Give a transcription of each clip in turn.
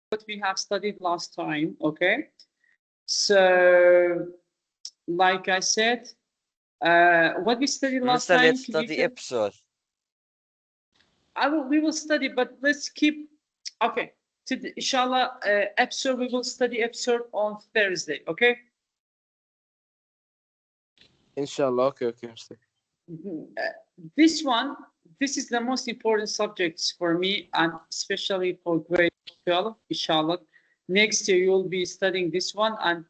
what we have studied last time, okay? So, like I said, what we studied last Mister, time, let's can you study tell? episode. We will study, but let's keep, okay. Inshallah, episode, we will study episode on Thursday, okay? Inshallah. Okay, Mr. This one, this is the most important subjects for me, and especially for grade 12, inshallah. Next year you will be studying this one, and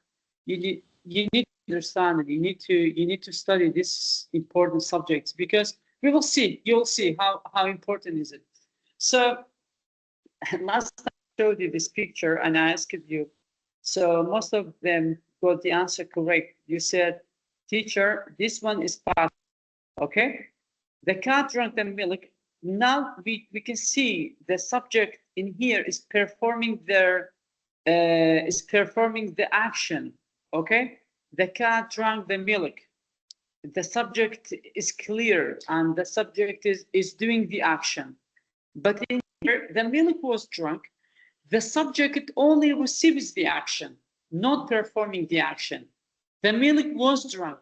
you need to understand it. You need to study this important subjects, because we will see, you'll see how important is it. So last time I showed you this picture and I asked you, so most of them got the answer correct. You said, teacher, this one is past, okay? The cat drank the milk. Now we can see the subject in here is performing the action. Okay, the cat drank the milk. The subject is clear and the subject is doing the action. But in here, the milk was drunk. The subject only receives the action, not performing the action. The milk was drunk.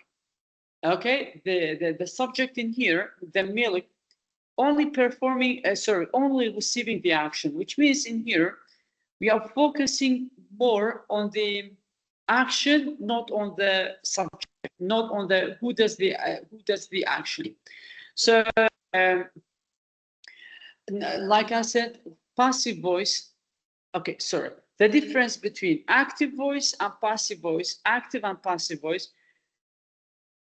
Okay, the subject in here, the milk, only performing, only receiving the action, which means in here we are focusing more on the action, not on the subject, not on the who does the action. So, like I said, passive voice. Okay, sorry. The difference between active voice and passive voice, active and passive voice.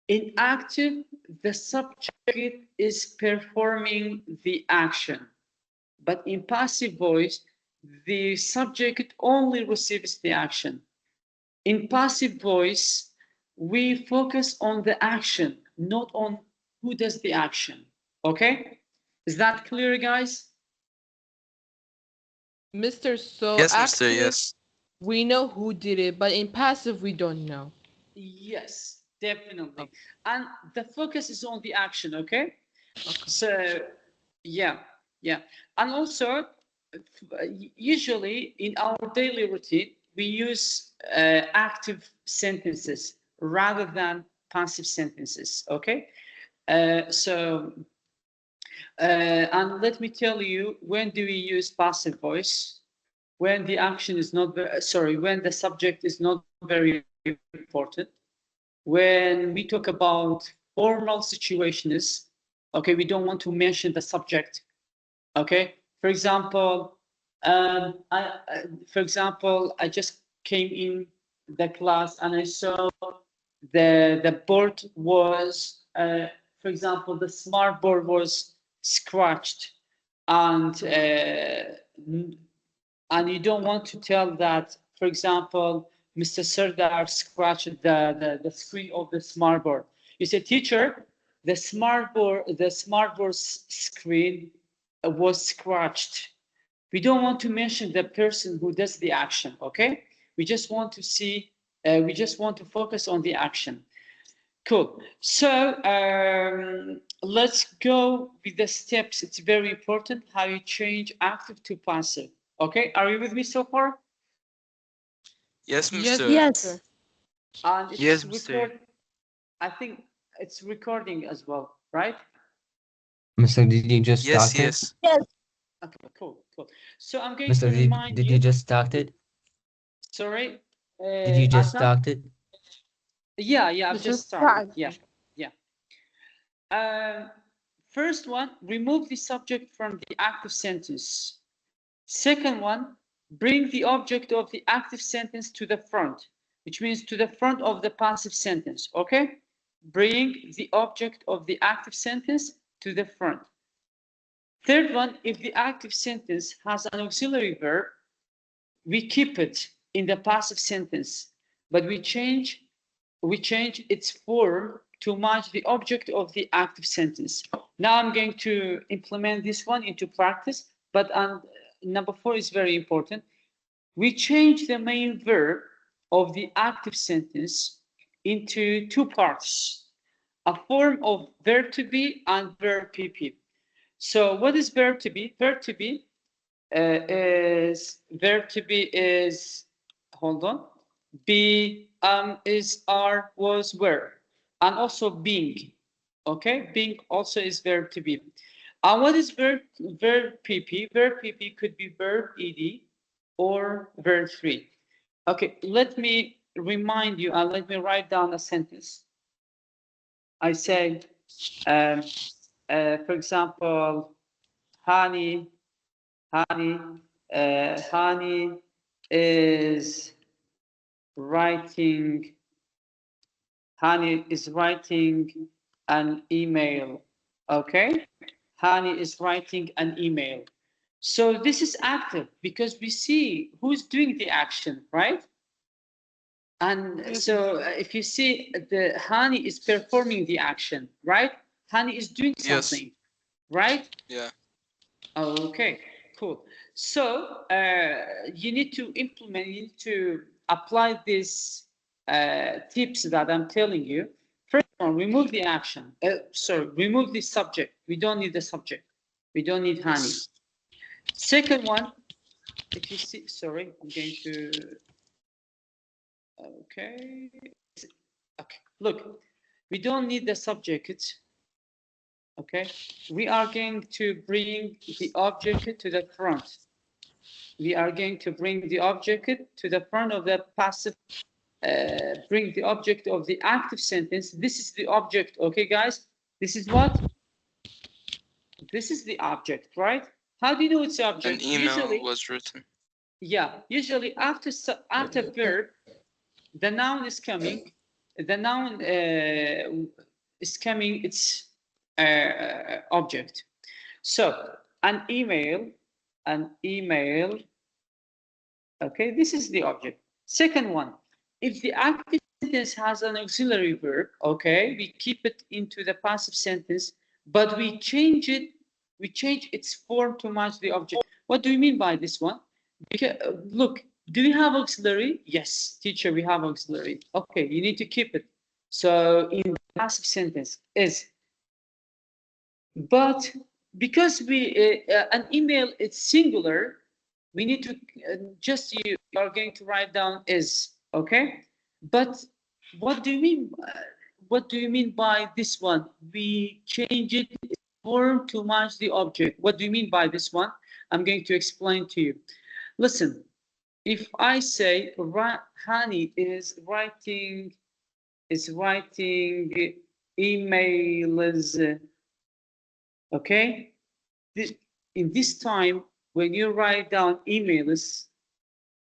In active, the subject is performing the action, but in passive voice, the subject only receives the action. In passive voice, we focus on the action, not on who does the action. Okay? Is that clear, guys? Mr. So Yes, Mr. active, Yes. we know who did it, but in passive, we don't know. Yes, definitely. And the focus is on the action, okay? So, yeah, yeah. And also, usually in our daily routine, we use active sentences rather than passive sentences, okay? So, and let me tell you, when do we use passive voice? When the action is not, when the subject is not very important. When we talk about formal situations, okay, we don't want to mention the subject. Okay, for example, I just came in the class and I saw the board was, for example, the smart board was scratched, and you don't want to tell that, for example, Mr. Sardar scratched the screen of the smart board. You say, teacher, the smart board screen was scratched. We don't want to mention the person who does the action, okay? We just want to see, we just want to focus on the action. Cool. So let's go with the steps. It's very important how you change active to passive. Okay, are you with me so far? Yes, Yes, Mr. Mr. And it's Yes, Mr. I think it's recording as well, right? Mr. Did you just Yes, start it? yes. Okay, cool. So I'm going Mr. to remind Did you you. just start it? Sorry, Did you just Adnan? start it? Yeah, I've This just is started. fine. Yeah. First one, remove the subject from the active sentence. Second one, bring the object of the active sentence to the front, which means to the front of the passive sentence, okay? Bring the object of the active sentence to the front. Third one, if the active sentence has an auxiliary verb, we keep it in the passive sentence, but we change its form to match the object of the active sentence. Now I'm going to implement this one into practice, but number 4 is very important. We change the main verb of the active sentence into 2 parts, a form of verb to be and verb pp. So what is verb to be? Verb to be is verb to be is, hold on, be, is, are, was, were, and also being. Okay, being also is verb to be. And what is verb PP? Verb PP could be verb ed or verb 3. Okay, let me remind you and let me write down a sentence. I say, for example, Hani is writing. Hani is writing an email. Okay, Hani is writing an email. So this is active because we see who's doing the action, right? And so if you see the Hani is performing the action, right? Hani is doing something, Yes. right? Yeah. Okay, cool. So you need to implement, you need to apply these tips that I'm telling you. First one, remove the action. Sorry, remove the subject. We don't need the subject. We don't need Hani. Yes. Second one, if you see, sorry, I'm going to, okay. Okay, look, we don't need the subject. Okay, we are going to bring the object to the front. We are going to bring the object to the front of the passive, bring the object of the active sentence. This is the object, okay, guys? This is what? This is the object, right? How do you know it's the object? An email Usually, was written. yeah, usually after verb, the noun is coming. The noun is coming, it's object. So an email, okay, this is the object. Second one, if the active sentence has an auxiliary verb, okay, we keep it into the passive sentence, but we change its form to match the object. What do you mean by this one? Because, look, do we have auxiliary? Yes, teacher, we have auxiliary. Okay, you need to keep it. So in the passive sentence is, but because an email is singular, we need to just, you are going to write down is, okay? But what do you mean? What do you mean by this one? We change it form to match the object. What do you mean by this one? I'm going to explain to you. Listen, if I say Hani is writing emails, okay? In this time, when you write down emails,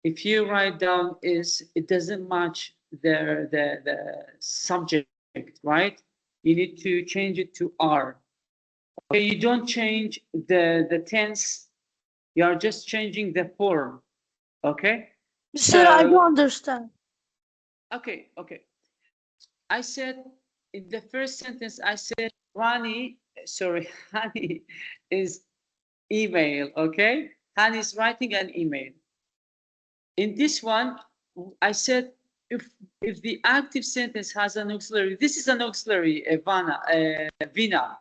if you write down is, it doesn't match the subject, right? You need to change it to are. Okay, you don't change the tense, you are just changing the form. Okay? Sir, I don't understand. Okay. I said in the first sentence, I said Hani is email, okay? Hani is writing an email. In this one, I said if the active sentence has an auxiliary, this is an auxiliary, Vina.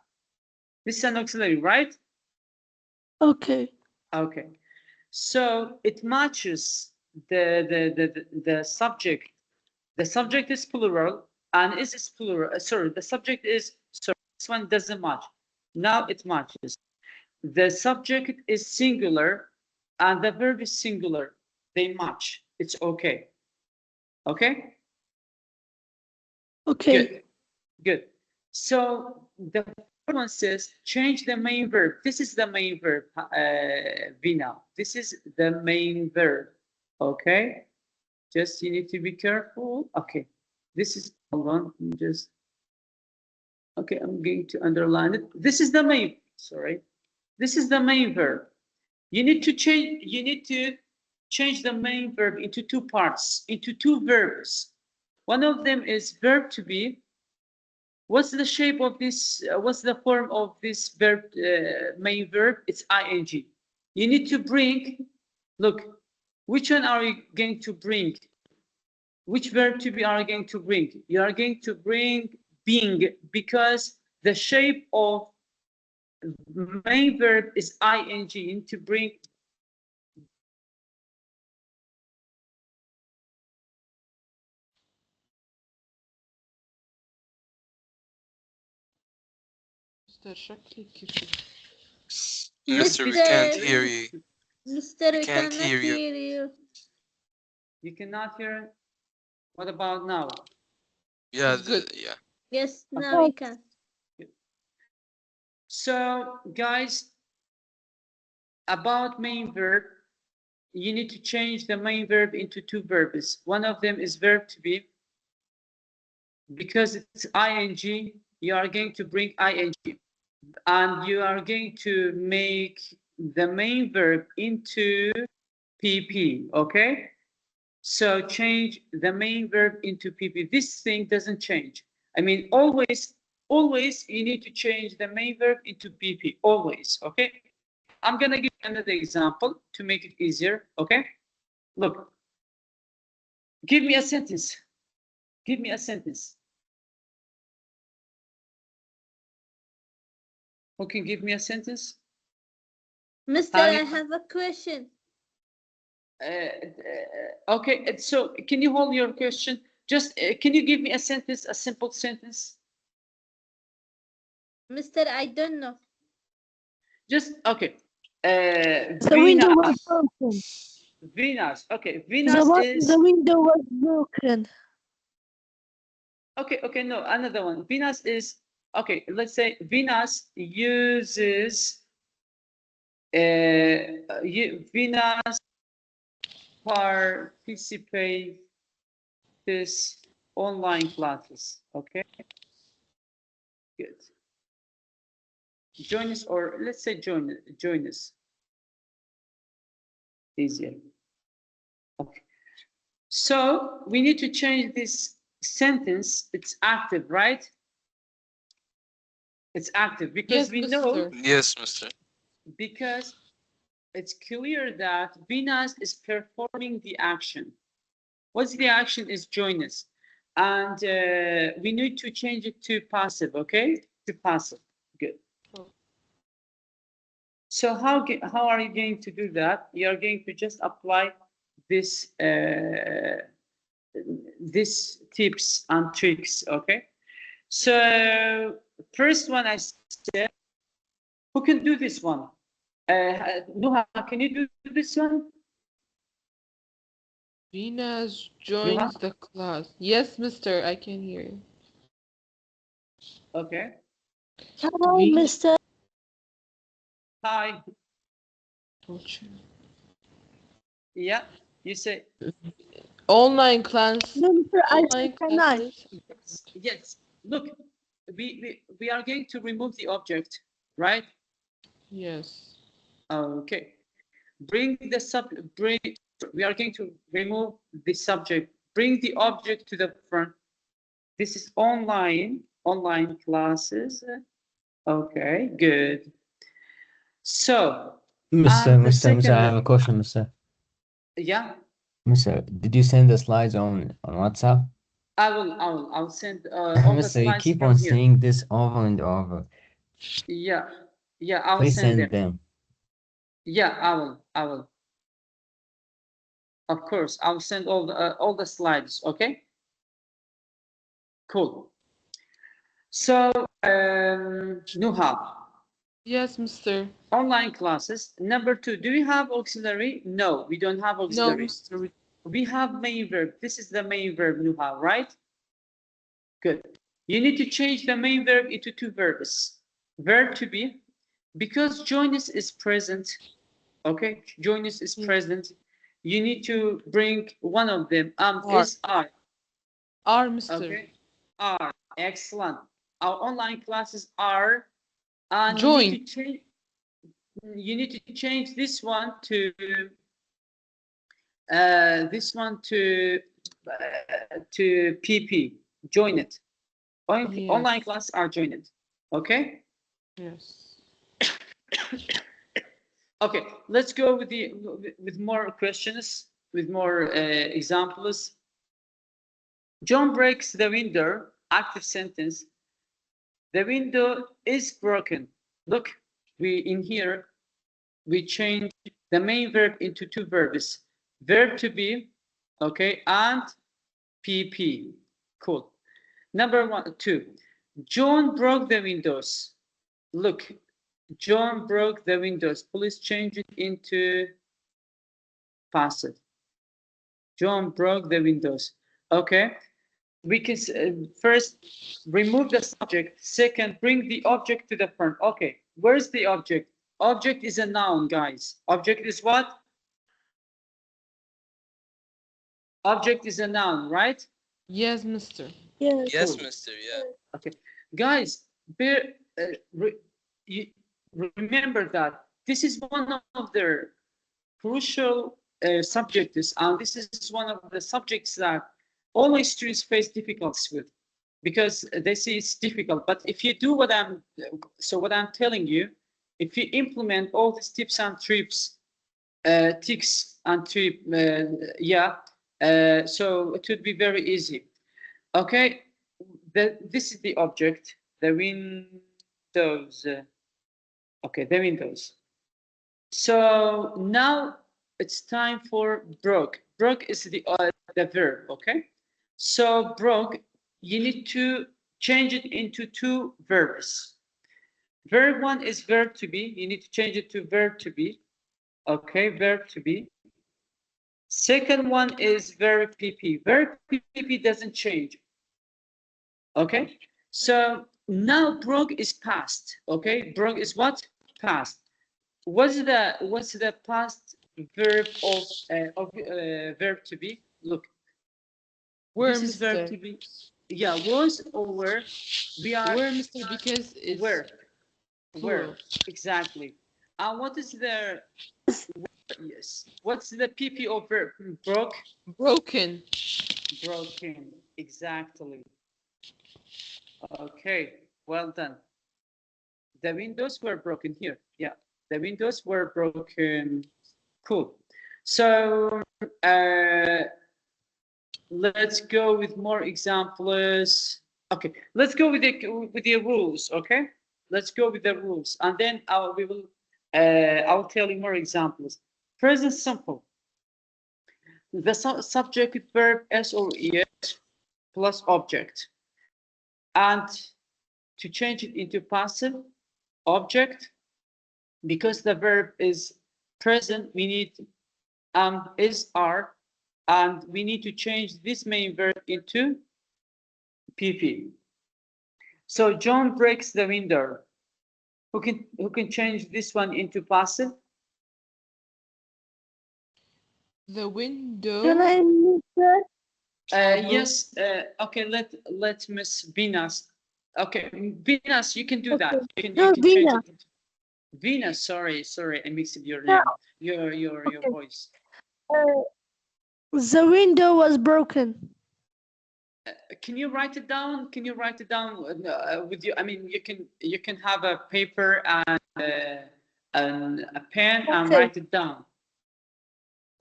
This is an auxiliary, right? Okay. Okay. So it matches the subject. The subject is plural and is plural. Sorry, the subject is, sorry, this one doesn't match. Now it matches. The subject is singular and the verb is singular. They match. It's okay. Okay? Okay. Good. So the first one says change the main verb. This is the main verb, Vina. This is the main verb. Okay? Just you need to be careful. Okay. This is, hold on, just, okay, I'm going to underline it. This is the main, sorry. This is the main verb. You need to change the main verb into two parts, into two verbs. One of them is verb to be. What's the shape of this? What's the form of this verb, main verb? It's ing. You need to bring, look, which one are you going to bring? Which verb to be are you going to bring? You are going to bring being, because the shape of main verb is ing. You need to bring مستر شكلك كده. Mister, we Mister. can't hear you. Mister, we Can't cannot hear you. hear you. You cannot hear? What about now? Yeah, It's good. yeah. Yes, now we can. So, guys, about main verb, you need to change the main verb into two verbs. One of them is verb to be. Because it's ing, you are going to bring ing. And you are going to make the main verb into PP, okay? So change the main verb into PP. This thing doesn't change. I mean, always you need to change the main verb into PP, always, okay? I'm gonna give another example to make it easier, okay? Look, give me a sentence. Give me a sentence. Who can give me a sentence? Mister, I have a question. Okay, so can you hold your question? Just can you give me a sentence, a simple sentence? Mister, I don't know. Just okay. The window was broken. Venus. Okay, Venus is The window was broken. okay. Okay, no, another one. Venus is okay. Let's say Venus uses Venus participates online classes. Okay, good. Join us, or let's say join us. Easier. Okay. So we need to change this sentence. It's active, right? It's active because Yes, we know, mister. Yes, Mister. because it's clear that Venus is performing the action. What's the action? Is join us. And we need to change it to passive, okay? To passive. Good. So how are you going to do that? You are going to just apply this this tips and tricks, okay? So first one I said, who can do this one? Nuha, can you do this one? Venus joins the class. Yes, mister, I can hear you. Okay. Hello, We- Mister. Hi. Don't you- Yeah. You say Online class. No, Mister, I Online said can I? classes. yes. Look, we are going to remove the object, right? Yes. Okay. We are going to remove the subject. Bring the object to the front. This is online classes. Okay, good. So, Mister, and the Mister, Mister, I second have a question, Mister. yeah, Mister, did you send the slides on WhatsApp? I'll send all the Mister, you slides keep from on here. saying this over and over. Yeah, I'll Please send send them. them. Yeah, I will. Of course, I'll send all the slides. Okay. Cool. So, Nuha, Yes, mister. online classes. Number 2, do we have auxiliary? No, we don't have No, auxiliary. mister. We have main verb. This is the main verb, Nuha, right? Good. You need to change the main verb into two verbs. Verb to be, because join us is present, okay? Join us is present. You need to bring one of them. Is are. Are, mister. Okay. Are. Excellent. Our online classes are. And Join. you need to change this one to PP. Join it. Yes. Online classes are joined. Okay. Yes. Okay. Let's go with more questions, with more examples. John breaks the window. Active sentence. The window is broken. Look, in here we change the main verb into two verbs. Verb to be, okay, and PP. Cool. Number 2. John broke the windows. look, John broke the windows. Please change it into passive. John broke the windows. Okay. We can first remove the subject. Second, bring the object to the front. Okay. Where's the object? Object is a noun, guys. Object is what? Object is a noun, right? Yes, mister. Yes. Yes, Cool. mister. Yeah. Okay, guys, you remember that this is one of the crucial subjects, and this is one of the subjects that all students face difficulties with, because they see it's difficult. But if you do what I'm telling you, if you implement all these tips and tricks, so it would be very easy. Okay, this is the object, the windows. Okay, the windows. So now it's time for broke. Broke is the verb. Okay, so broke, you need to change it into two verbs. Verb one is verb to be. You need to change it to verb to be. Okay, verb to be. Second one is verb PP. Verb PP doesn't change. Okay, so now broke is past. Okay, broke is what? Past. What's the past verb of verb to be? Look, Where, this is verb mister? to be. Yeah, was or were. We are Where, mister? Because it's where plural. exactly. And what is the yes? What's the PP of verb? Broke. Broken. Broken. Exactly. Okay, well done. The windows were broken here. Yeah, the windows were broken. Cool. So let's go with more examples. Okay, let's go with the rules. Okay, let's go with the rules, and then I'll tell you more examples. Present simple. The subject with verb s or es plus object, and to change it into passive, object, because the verb is present, we need is, are, and we need to change this main verb into PP. So John breaks the window. Who can change this one into passive? The window. Can I move that? Yes. Okay. Let Miss Venus. Okay, Venus, you can do that. Okay. You No, can change Vina. it. Venus, sorry, I mixed your name, your Okay. voice. The window was broken. Can you write it down? Can you write it down with you? I mean, you can have a paper and a pen and Okay. write it down.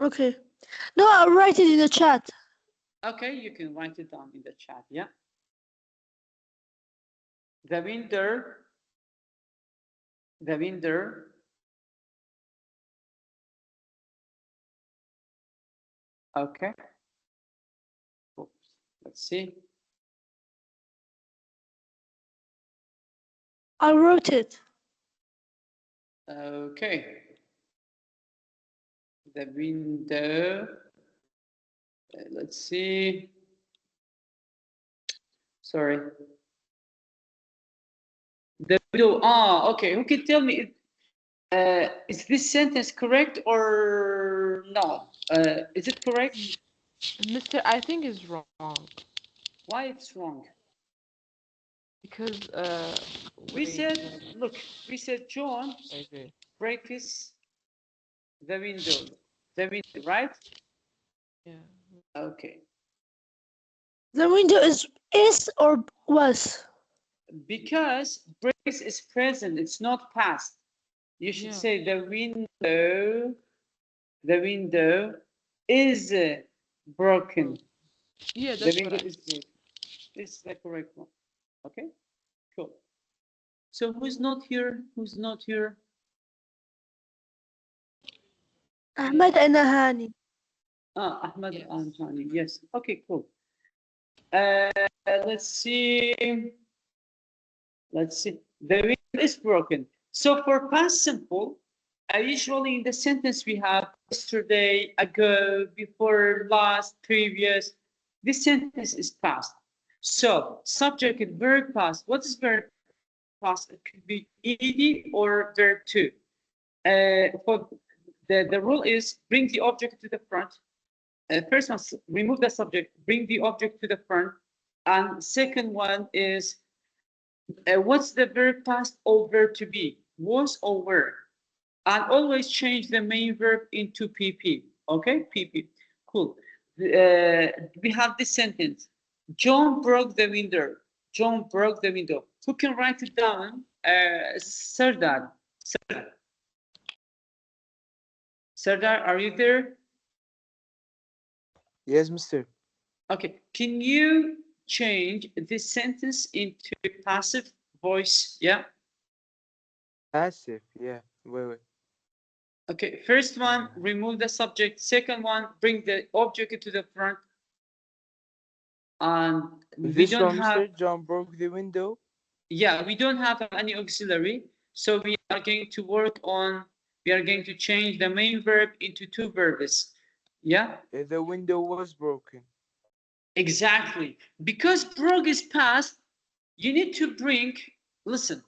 Okay. No, I'll write it in the chat. Okay, you can write it down in the chat. Yeah. The window. The window. Okay. Oops. Let's see. I wrote it. Okay. The window. Let's see. Sorry. The window. Ah, okay. Who can tell me? Is this sentence correct or no? Is it correct? Mister, I think it's wrong. Why it's wrong? Because We wait, said, look, we said John okay. breaks the window. The window, right? Yeah. Okay. The window is or was. Because breaks is present, it's not past. You should Yeah. say the window is broken. Yeah, The that's window what I is broken. This is the correct one. Okay, cool. So who's not here? Who's not here? Ahmed and Ahani. Ah, Ahmed Yes. and Hani. Yes. Okay, cool. Let's see. Let's see. The window is broken. So for past simple, usually in the sentence we have yesterday, ago, before, last, previous. This sentence is past. So subject and verb past. What is verb past? It could be ed or verb to. For the rule is bring the object to the front. First one, remove the subject, bring the object to the front. And second one is what's the verb past or verb to be? Was or were. And always change the main verb into PP. Okay, PP. Cool. We have this sentence. John broke the window. John broke the window. Who can write it down? Serdar. Serdar, are you there? Yes, Mr. Okay. Can you change this sentence into passive voice? Yeah. Passive. Yeah. Wait. Okay, first one, remove the subject. Second one, bring the object to the front. And we This don't one, have, Mr. John broke the window. yeah, we don't have any auxiliary. So we are going to work on, we are going to change the main verb into two verbs. Yeah, The window was broken. exactly. Because broke is past, you need to bring, listen,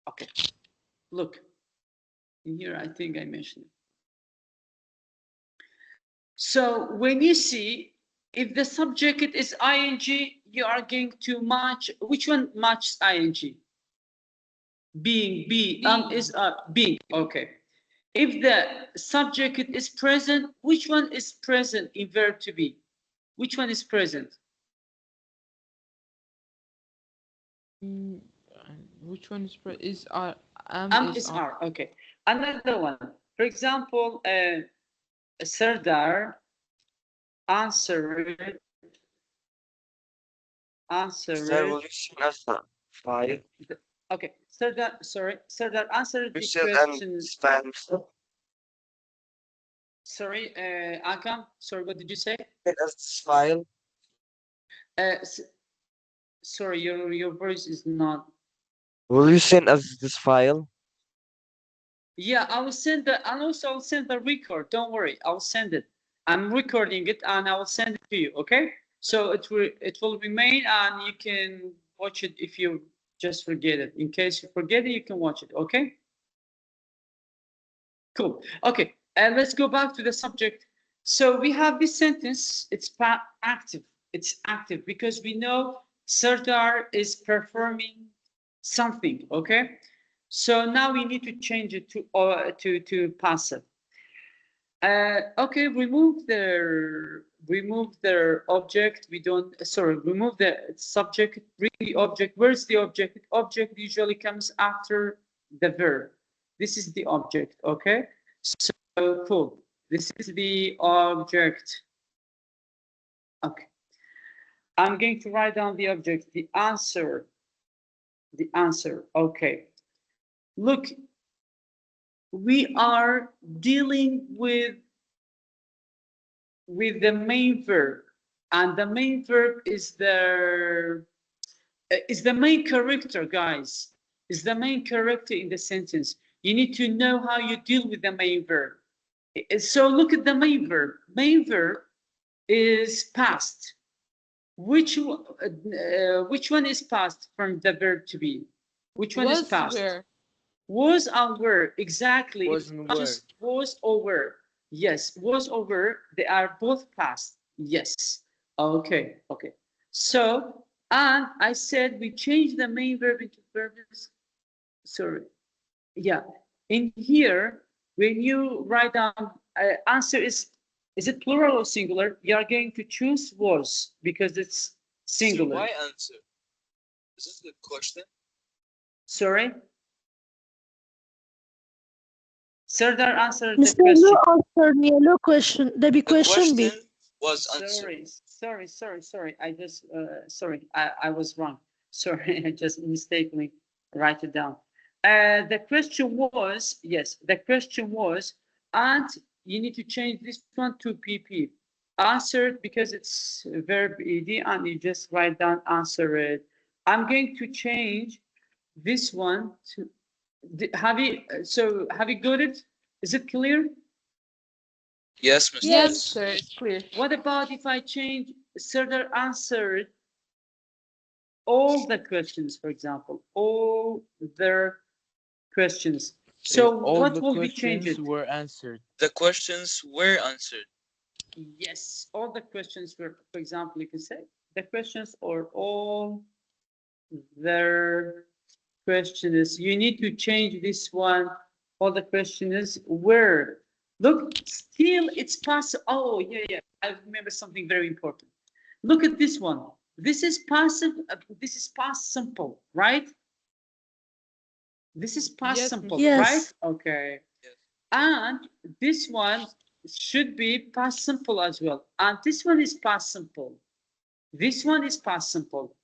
okay, look. In here, I think I mentioned it. So when you see, if the subject is ing, you are going to match, which one matches ing? Being, be, is being, okay. If the subject is present, which one is present in verb to be? Which one is present? Which one is Is are, okay. Another one, for example, Serdar answered File. okay, Serdar, sorry, Serdar answered the Visual question. and spam. Sorry, Akam, sorry, what did you say? As file. Sorry, your voice is not. Will you send us this file? Yeah, I will send the, and also I'll send the record. Don't worry, I'll send it. I'm recording it and I will send it to you. Okay, so it will remain and you can watch it if you just forget it. In case you forget it, you can watch it. Okay. Cool. Okay, and let's go back to the subject. So we have this sentence. It's active. It's active because we know Serdar is performing something. Okay. So now we need to change it to passive. Okay, remove their object. We don't, sorry, remove the subject, bring the object. Where's the object? Object usually comes after the verb. This is the object, okay? So cool. This is the object. Okay. I'm going to write down the object, the answer. The answer, okay. Look, we are dealing with the main verb, and the main verb is the main character, guys. Is the main character in the sentence. You need to know how you deal with the main verb. So look at the main verb. Main verb is past. Which one is past from the verb to be? Which one is past? Where? Was and were, exactly. Was and were. Just was or were. Yes, was or were, they are both past. Yes. Okay, okay. So, and I said we change the main verb into verbs. Sorry. Yeah. In here, when you write down answer is it plural or singular? You are going to choose was because it's singular. Why answer? Is this the question? Sorry. Serdar answered the Mr. question. No answered me. No question. The question be. Was answered. Sorry. I just sorry. I was wrong. Sorry, I just mistakenly write it down. The question was, yes, the question was, and you need to change this one to PP. Answered because it's verb ed, and you just write down answer it. I'm going to change this one to, have you, so have you got it? Is it clear? Yes, Mr. Yes, sir, it's clear. What about if I change Serdar answered all the questions, for example, all their questions. So all what the will be questions changed? were answered. The questions were answered. Yes, all the questions were, for example, you can say the questions or all their questions. You need to change this one. All the questions were. Look, still it's passive. Oh, yeah. I remember something very important. Look at this one. This is passive. This is past simple, right? This is past Yes, simple, Yes. right? Okay. Yes. And this one should be past simple as well. And this one is past simple. This one is past simple.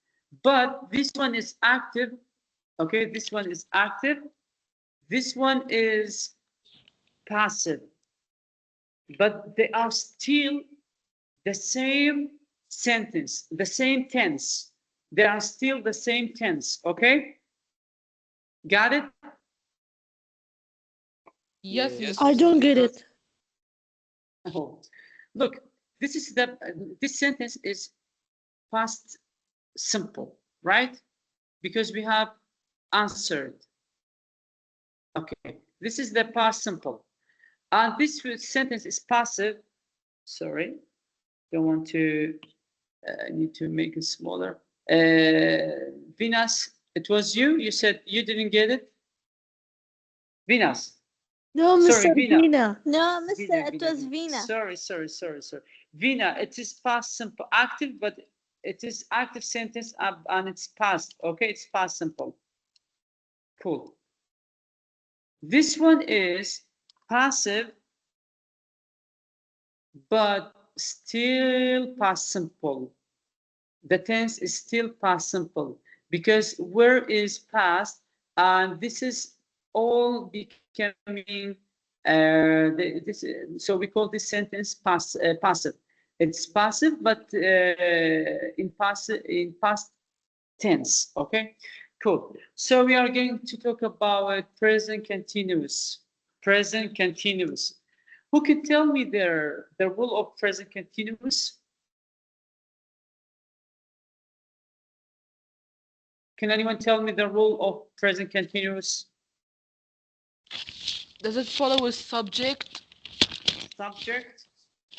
But this one is active. Okay, this one is active. This one is passive. But they are still the same sentence, the same tense. They are still the same tense. Okay? Got it? Yes, Yes. Mr. I don't get it. Oh, look, this is the this sentence is past simple, right? Because we have answered. Okay, this is the past simple, and this sentence is passive. Sorry, don't want to. I need to make it smaller. Venus, it was you. You said you didn't get it. Venus. No, Sorry, Mr. Vina. Vina. No, mister, it was Vina. Sorry. Vina, it is past simple active, but it is active sentence and it's past. Okay, it's past simple. Cool. This one is passive, but still past simple. The tense is still past simple because where is past, and this is all becoming so we call this sentence passive. It's passive, but in past tense. Okay, cool. So we are going to talk about present continuous. Present continuous. Who can tell me the rule of present continuous? Can anyone tell me the rule of present continuous? Does it follow a subject? Subject?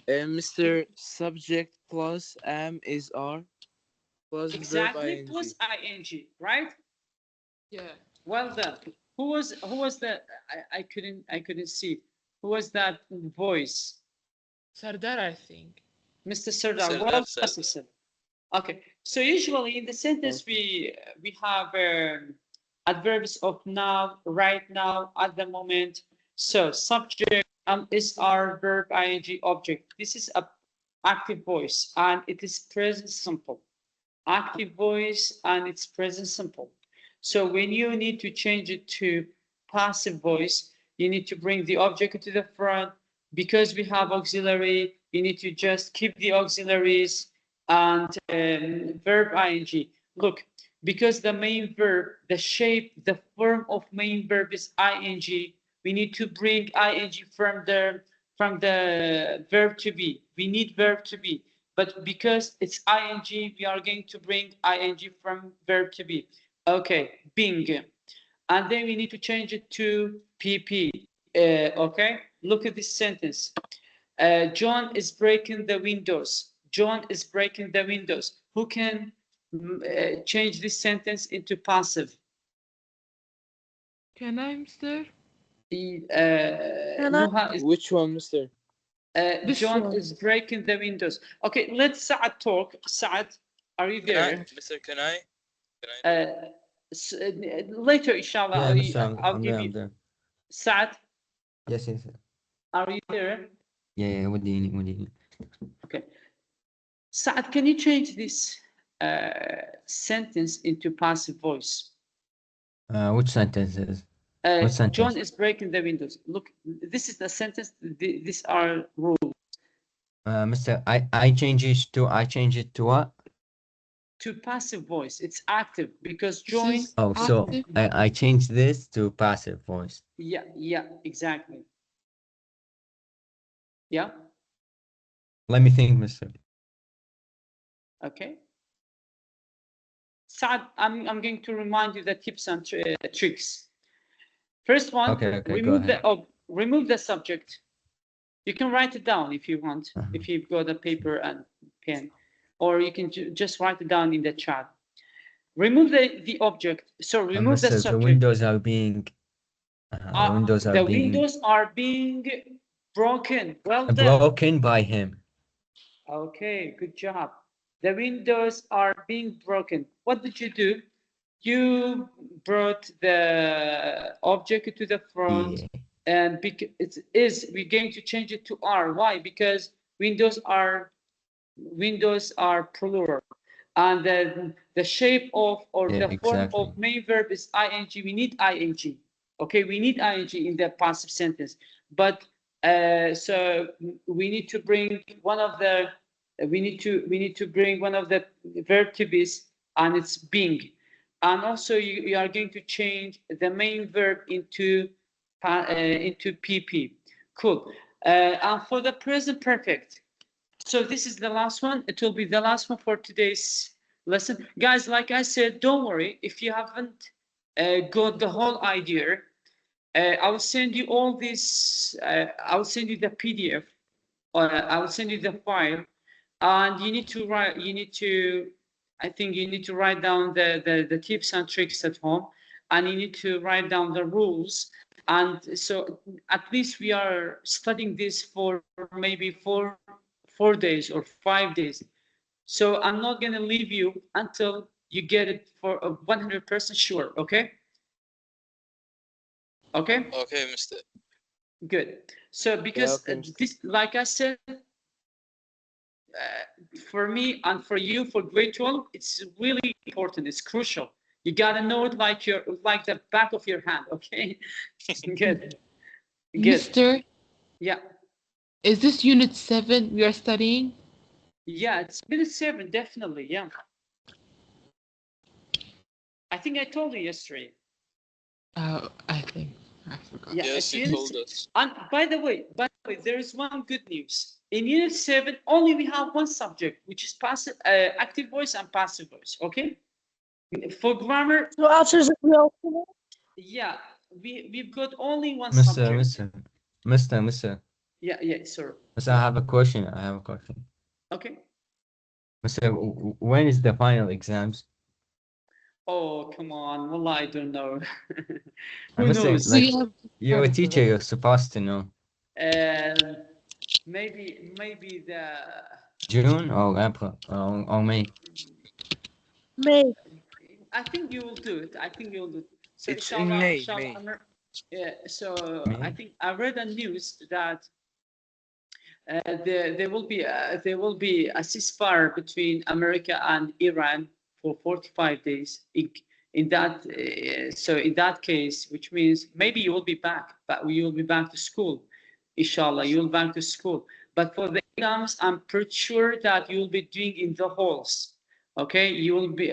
Mr. Subject plus am is are plus Exactly, verb ing. plus ing, right? Yeah. Well done. Who was the I couldn't see. Who was that voice? Sardar, I think. Mr. Serdar. Serdar, Well, Serdar. Mr. Serdar. Okay. So usually in the sentence we have adverbs of now, right now, at the moment. So subject is our verb ing object. This is a active voice and it is present simple. Active voice and it's present simple. So when you need to change it to passive voice, you need to bring the object to the front. Because we have auxiliary, you need to just keep the auxiliaries and verb ing. Look, because the main verb, the shape, the form of main verb is ing, we need to bring ing from the verb to be. We need verb to be. But because it's ing, we are going to bring ing from verb to be. Okay, being. And then we need to change it to pp. Okay, look at this sentence. John is breaking the windows. John is breaking the windows. Who can change this sentence into passive? Can I, Mr.? Nuha is, Which one, Mr.? This John one. is breaking the windows. Okay, let Saad talk. Saad, are you Can I, there? Mr. Can I? Later, inshallah, Yeah, Mr. I'll I'm give there, I'm you. there. Saad, Yes. are you there? Yeah, what do you need? Okay. Saad, can you change this sentence into passive voice? Which sentences? What sentence? John is breaking the windows. Look, this is the sentence. These are rules. Mr. I change it to what? to passive voice. It's active because This join. is Oh, so active. I changed this to passive voice. Yeah, exactly. Yeah, Let me think, Mr. okay. Saad, I'm going to remind you the tips and tricks. First one, Okay, go ahead. remove the subject. You can write it down if you want, Uh-huh. if you've got a paper and pen, or you can just write it down in the chat. Remove the object. So remove the Mr. subject. The windows are being windows are The being windows are being broken. Well done. broken by him. Okay, good job. The windows are being broken. What did you do? You brought the object to the front, Yeah. and we're going to change it to R. Why? Because windows are plural, and the shape of or Yeah, the form exactly. of main verb is ing. We need ing. Okay, we need ing in the passive sentence, but so we need to bring one of the we need to bring one of the verb to be, and it's being, and also you are going to change the main verb into pp. Cool. And for the present perfect, so this is the last one. It will be the last one for today's lesson. Guys, like I said, don't worry if you haven't got the whole idea. I will send you all this. I will send you the PDF. I will send you the file, and you need to write. I think you need to write down the tips and tricks at home, and you need to write down the rules. And so at least we are studying this for maybe 4 days or 5 days. So I'm not going to leave you until you get it for 100% sure. Okay. Okay. Okay, Mr. Good. So because okay, this, like I said, for me and for you for grade 12, it's really important. It's crucial. You gotta know it like the back of your hand. Okay. Good. Good. Mr. Yeah. Is this unit 7 we are studying? Yeah. It's minute 7. Definitely. Yeah. I think I told you yesterday. I think I forgot. Yeah. Yes, it's you unit told se- us. And by the way, there is one good news. In unit 7, only we have one subject, which is passive, active voice and passive voice. Okay. For grammar, So after the will. yeah, we've got only one Mr. subject. Mr. Yeah, sir. Mr. I have a question. Okay. Mr. When is the final exams? Oh, come on. Well, I don't know. Who Mr. knows? Like, We have you're a teacher, you're supposed to know. Maybe the June or April or May? May. I think you will do it. I think you'll do it. So It's in May, inshallah, May. yeah. So May? I think I read a news that there will be a ceasefire between America and Iran for 45 days. In that case, which means maybe you will be back, but you will be back to school. Inshallah, you will back to school. But for the exams, I'm pretty sure that you will be doing in the halls. Okay, you will be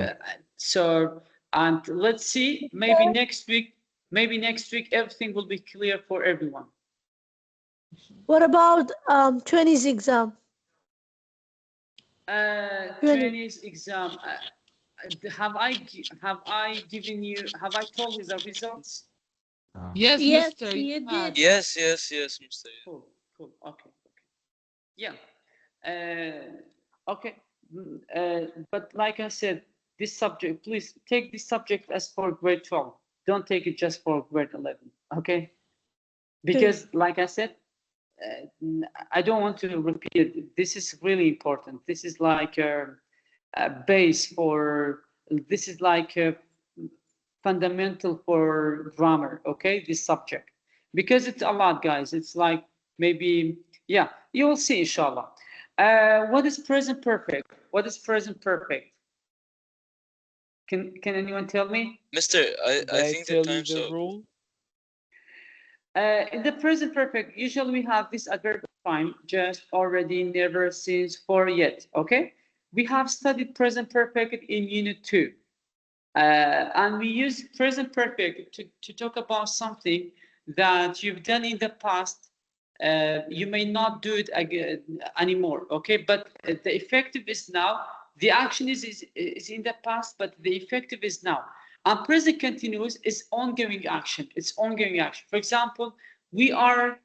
and let's see. Maybe next week everything will be clear for everyone. What about 20's exam? 20's exam. Have I told you the results? Yes, Yes, Mr. you had. did. Yes, Mr. Cool. Okay. Yeah. Okay. But like I said, this subject, please take this subject as for grade 12. Don't take it just for grade 11. Okay. Because like I said, I don't want to repeat it. This is really important. This is like a base for, this is like a fundamental for grammar, okay, this subject. Because it's a lot, guys. It's like maybe, yeah, you will see, inshallah. What is present perfect? What is present perfect? Can anyone tell me? Mr. I Did I think the tell you time's the up. rule? In the present perfect, usually we have this adverb of time, just, already, never, since, for, yet, okay? we have studied present perfect in Unit 2. And we use present perfect to talk about something that you've done in the past. You may not do it again anymore, okay? But the effective is now. The action is in the past, but the effective is now. And present continuous is ongoing action. It's ongoing action. For example, we are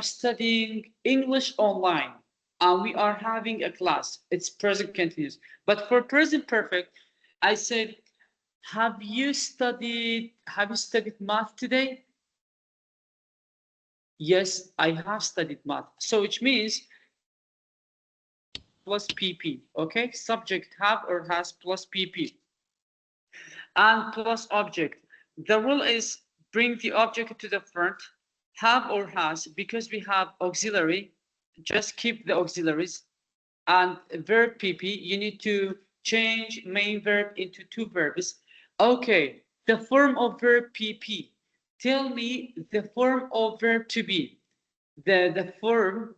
studying English online, and we are having a class. It's present continuous. But for present perfect, I said, have you studied math today? Yes, I have studied math. So which means plus PP, okay? Subject have or has plus PP. And plus object. The rule is bring the object to the front, have or has, because we have auxiliary, just keep the auxiliaries. And verb PP, you need to change main verb into two verbs. Okay, the form of verb PP. Tell me the form of verb to be. The form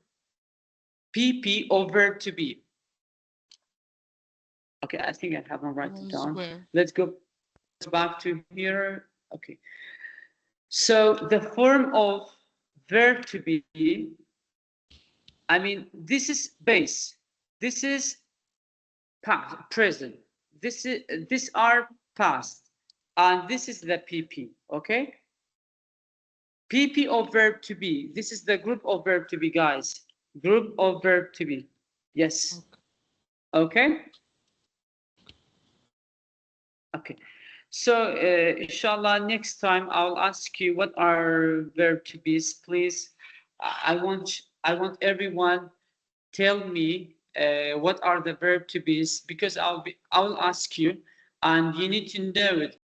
PP of verb to be. Okay, I think I haven't written it down. Where? Let's go back to here. Okay. So the form of verb to be, I mean, this is base. This is past, present. These are past, and this is the PP. Okay. PP of verb to be. This is the group of verb to be, guys. Group of verb to be. Yes. Okay. Okay. So, inshallah, next time I'll ask you what are verb to be's. Please, I want everyone tell me what are the verb to be's, because I will ask you, and you need to know it.